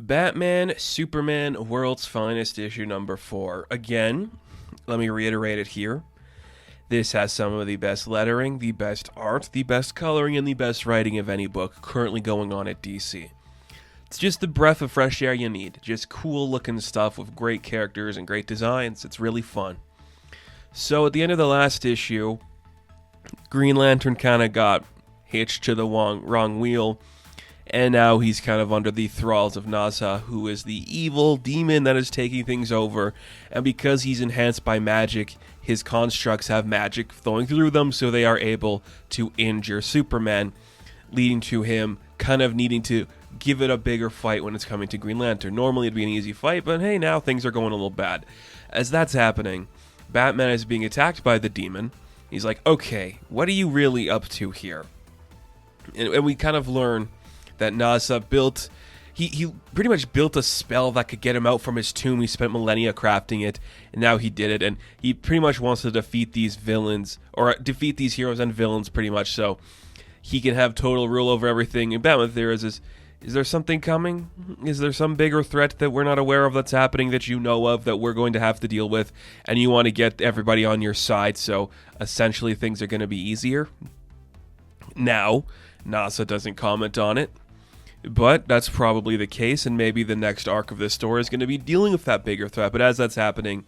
Batman, Superman, World's Finest, issue number 4. Again, let me reiterate it here. This has some of the best lettering, the best art, the best coloring, and the best writing of any book currently going on at DC. It's just the breath of fresh air you need. Just cool looking stuff with great characters and great designs. It's really fun. So at the end of the last issue, Green Lantern kind of got hitched to the wrong wheel. And now he's kind of under the thralls of Nasa, who is the evil demon that is taking things over. And because he's enhanced by magic, his constructs have magic flowing through them, so they are able to injure Superman, leading to him kind of needing to give it a bigger fight when it's coming to Green Lantern. Normally it'd be an easy fight, but hey, now things are going a little bad. As that's happening, Batman is being attacked by the demon. He's like, okay, what are you really up to here? And we kind of learn that NASA built, he pretty much built a spell that could get him out from his tomb. He spent millennia crafting it, and now he did it, and he pretty much wants to defeat these villains, or defeat these heroes and villains pretty much, so he can have total rule over everything. And Batman, there is there something coming? Is there some bigger threat that we're not aware of that's happening that you know of that we're going to have to deal with, and you want to get everybody on your side, so essentially things are going to be easier? Now, NASA doesn't comment on it, but that's probably the case, and maybe the next arc of this story is going to be dealing with that bigger threat. But as that's happening,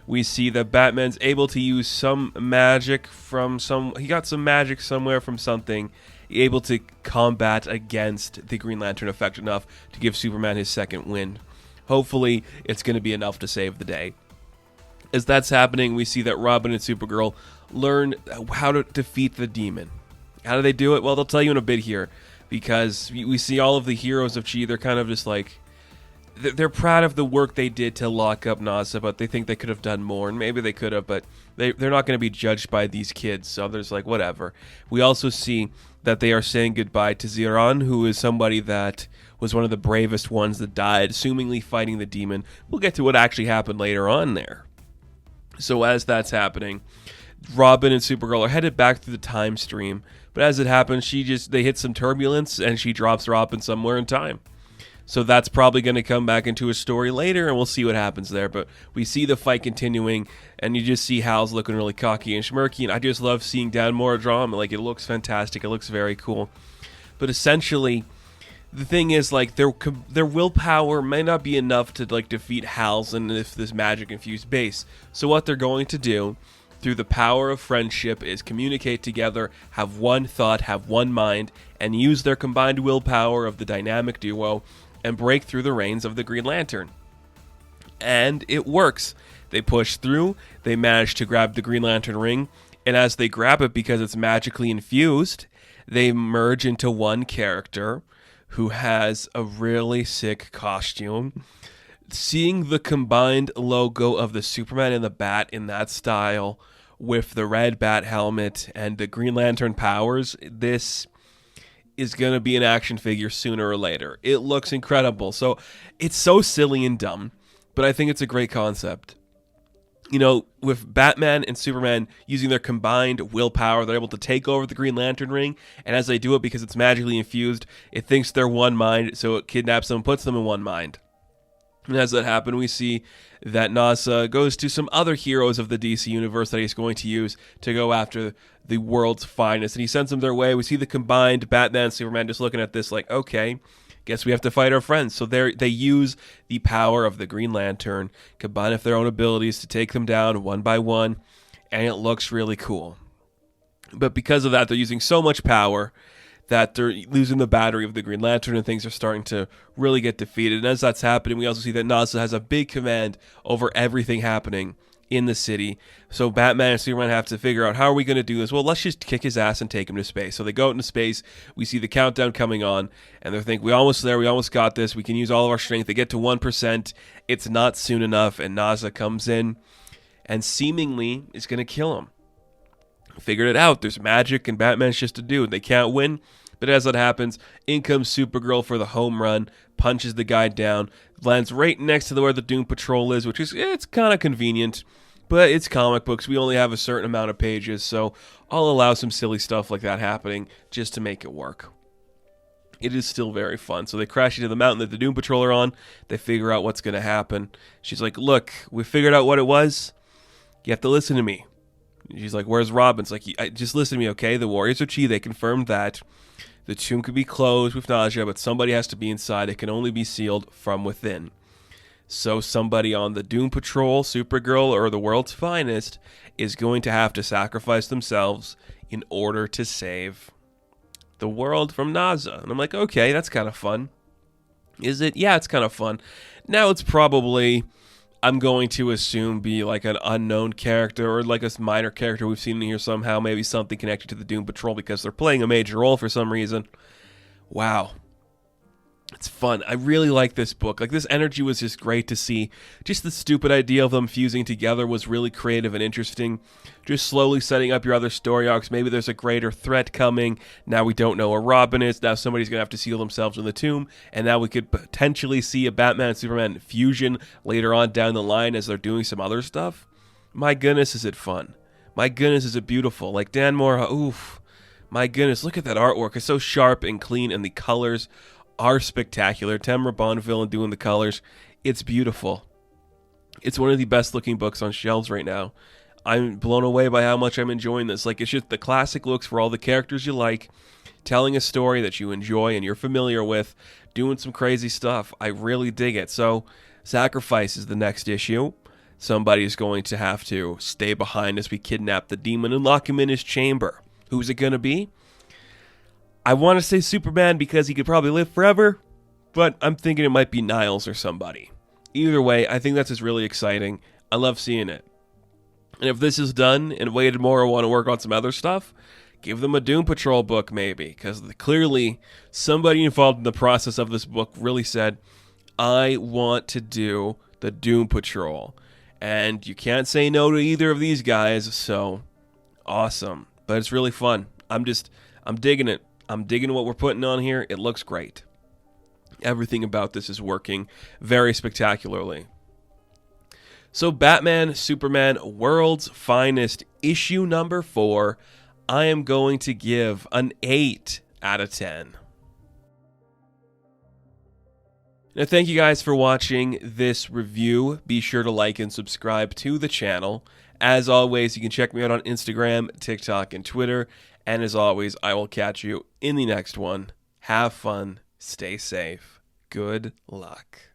we see that Batman's able to use some magic from he got some magic somewhere from something, able to combat against the Green Lantern effect enough to give Superman his second wind. Hopefully, it's going to be enough to save the day. As that's happening, we see that Robin and Supergirl learn how to defeat the demon. How do they do it? Well, they'll tell you in a bit here. Because we see all of the heroes of Chi, they're kind of just like, they're proud of the work they did to lock up NASA, but they think they could have done more, and maybe they could have, but they're not going to be judged by these kids, so there's like, whatever. We also see that they are saying goodbye to Ziran, who is somebody that was one of the bravest ones that died, assumingly fighting the demon. We'll get to what actually happened later on there. So as that's happening, Robin and Supergirl are headed back through the time stream, but as it happens, they hit some turbulence and she drops Robin somewhere in time. So that's probably going to come back into a story later, and we'll see what happens there. But we see the fight continuing, and you just see Hal's looking really cocky and schmirky, and I just love seeing Dan Mora draw him. Like, it looks fantastic. It looks very cool. But essentially, the thing is, like, their willpower may not be enough to, like, defeat Hal's and this magic-infused base. So what they're going to do, through the power of friendship, is communicate together, have one thought, have one mind, and use their combined willpower of the dynamic duo and break through the reins of the Green Lantern. And it works. They push through, they manage to grab the Green Lantern ring, and as they grab it because it's magically infused, they merge into one character who has a really sick costume. Seeing the combined logo of the Superman and the Bat in that style with the red Bat helmet and the Green Lantern powers, this is going to be an action figure sooner or later. It looks incredible. So it's so silly and dumb, but I think it's a great concept. You know, with Batman and Superman using their combined willpower, they're able to take over the Green Lantern ring, and as they do it, because it's magically infused, it thinks they're one mind, so it kidnaps them and puts them in one mind. And as that happens, we see that NASA goes to some other heroes of the DC universe that he's going to use to go after the world's finest. And he sends them their way. We see the combined Batman and Superman just looking at this like, okay, guess we have to fight our friends. So they use the power of the Green Lantern, combine with their own abilities to take them down one by one. And it looks really cool. But because of that, they're using so much power that they're losing the battery of the Green Lantern and things are starting to really get defeated. And as that's happening, we also see that NASA has a big command over everything happening in the city. So Batman and Superman have to figure out, how are we going to do this? Well, let's just kick his ass and take him to space. So they go out into space. We see the countdown coming on, and they're thinking, we're almost there. We almost got this. We can use all of our strength. They get to 1%. It's not soon enough, and NASA comes in and seemingly is going to kill him. Figured it out. There's magic, and Batman's just a dude. They can't win. But as that happens, in comes Supergirl for the home run, punches the guy down, lands right next to where the Doom Patrol is, which is, it's kind of convenient, but it's comic books. We only have a certain amount of pages, so I'll allow some silly stuff like that happening just to make it work. it is still very fun. So they crash into the mountain that the Doom Patrol are on. They figure out what's going to happen. She's like, look, we figured out what it was. You have to listen to me. She's like, where's Robin? It's like, just listen to me, okay? The Warriors are Chi. They confirmed that the tomb could be closed with nausea, but somebody has to be inside. It can only be sealed from within. So somebody on the Doom Patrol, Supergirl, or the World's Finest is going to have to sacrifice themselves in order to save the world from Naza. And I'm like, okay, that's kind of fun. Is it? Yeah, it's kind of fun. Now it's probably, I'm going to assume, be like an unknown character or like a minor character we've seen in here somehow. Maybe something connected to the Doom Patrol because they're playing a major role for some reason. Wow. It's fun. I really like this book. Like, this energy was just great to see. Just the stupid idea of them fusing together was really creative and interesting. Just slowly setting up your other story arcs. Maybe there's a greater threat coming. Now we don't know where Robin is. Now somebody's going to have to seal themselves in the tomb. And now we could potentially see a Batman and Superman fusion later on down the line as they're doing some other stuff. My goodness, is it fun. My goodness, is it beautiful. Like, Dan Mora, oof. My goodness, look at that artwork. It's so sharp and clean, and the colors are spectacular. Tamara Bonvillain doing the colors. It's beautiful. It's one of the best looking books on shelves right now. I'm blown away by how much I'm enjoying this. Like, it's just the classic looks for all the characters you like, telling a story that you enjoy and you're familiar with, doing some crazy stuff. I really dig it. So, Sacrifice is the next issue. Somebody's going to have to stay behind as we kidnap the demon and lock him in his chamber. Who's it going to be? I want to say Superman because he could probably live forever, but I'm thinking it might be Niles or somebody. Either way, I think that's just really exciting. I love seeing it. And if this is done and Wade and Moore want to work on some other stuff, give them a Doom Patrol book maybe, because clearly somebody involved in the process of this book really said, I want to do the Doom Patrol. And you can't say no to either of these guys, so awesome. But it's really fun. I'm digging it. I'm digging what we're putting on here. It looks great. Everything about this is working very spectacularly. So Batman, Superman, World's Finest, issue number 4, I am going to give an 8 out of 10. Now, thank you guys for watching this review. Be sure to like and subscribe to the channel. As always, you can check me out on Instagram, TikTok, and Twitter. And as always, I will catch you in the next one. Have fun. Stay safe. Good luck.